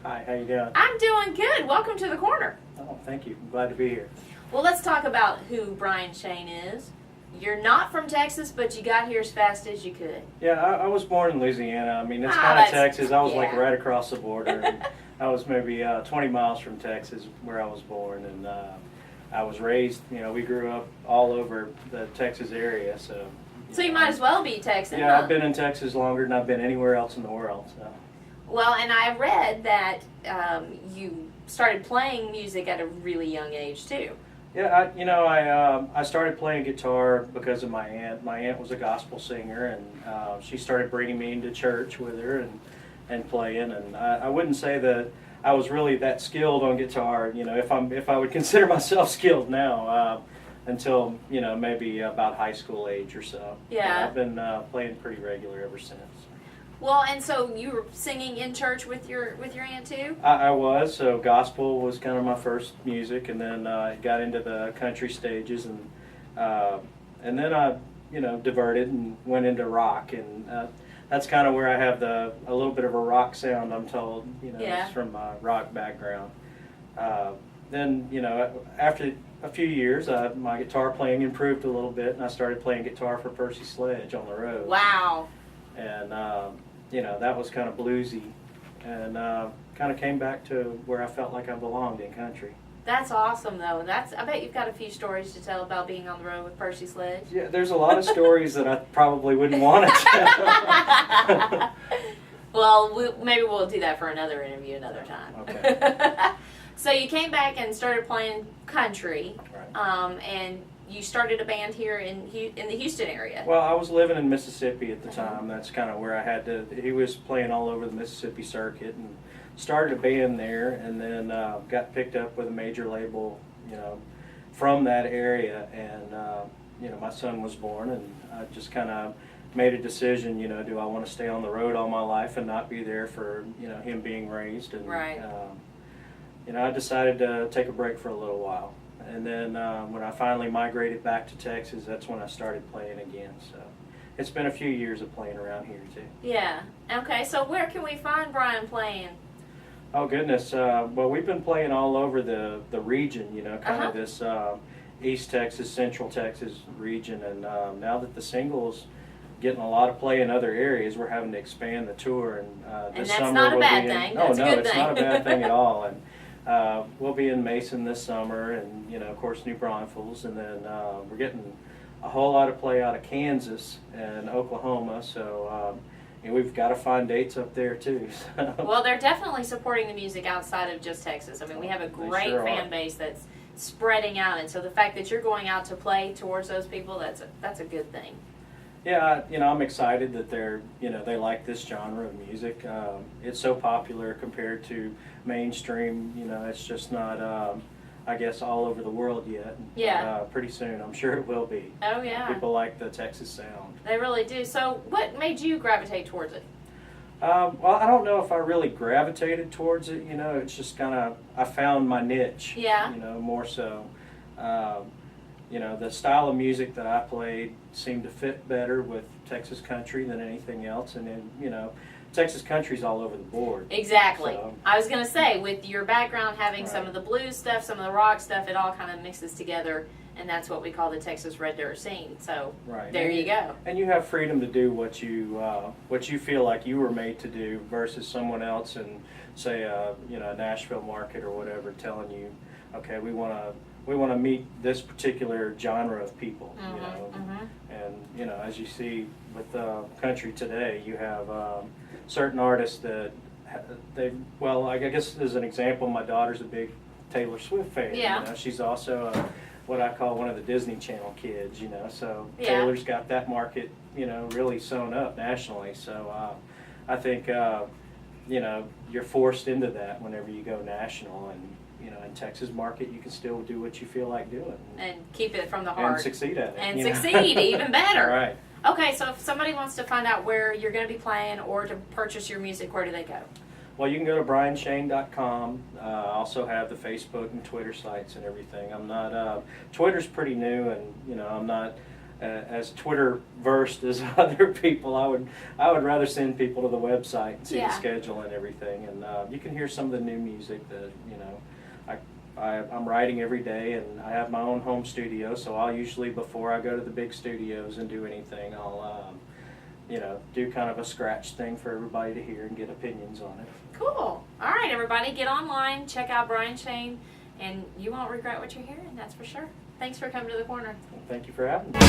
Hi, how you doing? I'm doing good. Welcome to the corner. Oh, thank you. I'm glad to be here. Well, let's talk about who Bryan Shayne is. You're not from Texas, but you got here as fast as you could. Yeah, I was born in Louisiana. I mean, it's Ah, kind of that's- Texas. I was like yeah. right across the border. And I was maybe 20 miles from Texas where I was born. And I was raised, we grew up all over the Texas area. So So you might as well be Texan, Yeah, huh? I've been in Texas longer than I've been anywhere else in the world. So. Well, and I read that you started playing music at a really young age, too. Yeah, I started playing guitar because of my aunt. My aunt was a gospel singer, and she started bringing me into church with her and playing. And I wouldn't say that I was really that skilled on guitar. If I would consider myself skilled now, until maybe about high school age or so. Yeah. But I've been playing pretty regular ever since. Well, and so you were singing in church with your aunt, too? I was, so gospel was kind of my first music, and then I got into the country stages, and then I, diverted and went into rock, and that's kind of where I have a little bit of a rock sound, I'm told, Yeah. it's from my rock background. Then, after a few years, my guitar playing improved a little bit, and I started playing guitar for Percy Sledge on the road. Wow. And that was kind of bluesy, and kind of came back to where I felt like I belonged in country. That's awesome, though. I bet you've got a few stories to tell about being on the road with Percy Sledge. Yeah, there's a lot of stories that I probably wouldn't want to tell. Well, maybe we'll do that for another interview another time. Okay. So you came back and started playing country, Right. and you started a band here in the Houston area. Well, I was living in Mississippi at the time. That's kind of where I had to. He was playing all over the Mississippi circuit, and started a band there, and then got picked up with a major label, from that area, and my son was born, and I just kind of made a decision. Do I want to stay on the road all my life and not be there for him being raised? And Right. I decided to take a break for a little while. And then when I finally migrated back to Texas, that's when I started playing again. So it's been a few years of playing around here too. Yeah. Okay, so where can we find Bryan playing? Oh goodness, well we've been playing all over the region, kind of this East Texas, Central Texas region, and now that the single's getting a lot of play in other areas, we're having to expand the tour. And this that's summer not a we'll bad be in, thing. No, That's a no, good it's not a thing. bad thing at all. And we'll be in Mason this summer, and of course New Braunfels, and then we're getting a whole lot of play out of Kansas and Oklahoma. So we've got to find dates up there too. So. Well, they're definitely supporting the music outside of just Texas. I mean, we have a They great sure fan are. base that's spreading out, and so the fact that you're going out to play towards those people, that's a good thing. Yeah, I'm excited that they like this genre of music. It's so popular compared to mainstream. It's just not, I guess, all over the world yet. Yeah. But, pretty soon, I'm sure it will be. Oh, yeah. People like the Texas sound. They really do. So what made you gravitate towards it? Well, I don't know if I really gravitated towards it. It's just kind of, I found my niche. Yeah. More so. The style of music that I played seemed to fit better with Texas country than anything else. And then, Texas country's all over the board. Exactly. So, I was going to say, with your background having some Right. of the blues stuff, some of the rock stuff, it all kind of mixes together, and that's what we call the Texas Red Dirt scene. So right. there And you go. And you have freedom to do what you feel like you were made to do versus someone else in, say, a Nashville market or whatever, telling you, okay, we want to meet this particular genre of people. And as you see with country today, you have certain artists that I guess as an example, my daughter's a big Taylor Swift fan. Yeah. She's also what I call one of the Disney Channel kids. So Yeah. Taylor's got that market really sewn up nationally. So I think you're forced into that whenever you go national, and in Texas market you can still do what you feel like doing And keep it from the heart. and succeed at it. And succeed, even better. Right. Okay, so if somebody wants to find out where you're going to be playing or to purchase your music, where do they go? Well, you can go to bryanshayne.com. Also have the Facebook and Twitter sites and everything. I'm not Twitter's pretty new, and I'm not as Twitter versed as other people. I would rather send people to the website and see Yeah. the schedule and everything, and you can hear some of the new music that I'm writing every day, and I have my own home studio, so I'll usually, before I go to the big studios and do anything, I'll do kind of a scratch thing for everybody to hear and get opinions on it. Cool. All right, everybody, get online, check out Bryan Shayne, and you won't regret what you're hearing, that's for sure. Thanks for coming to the corner. Well, thank you for having me.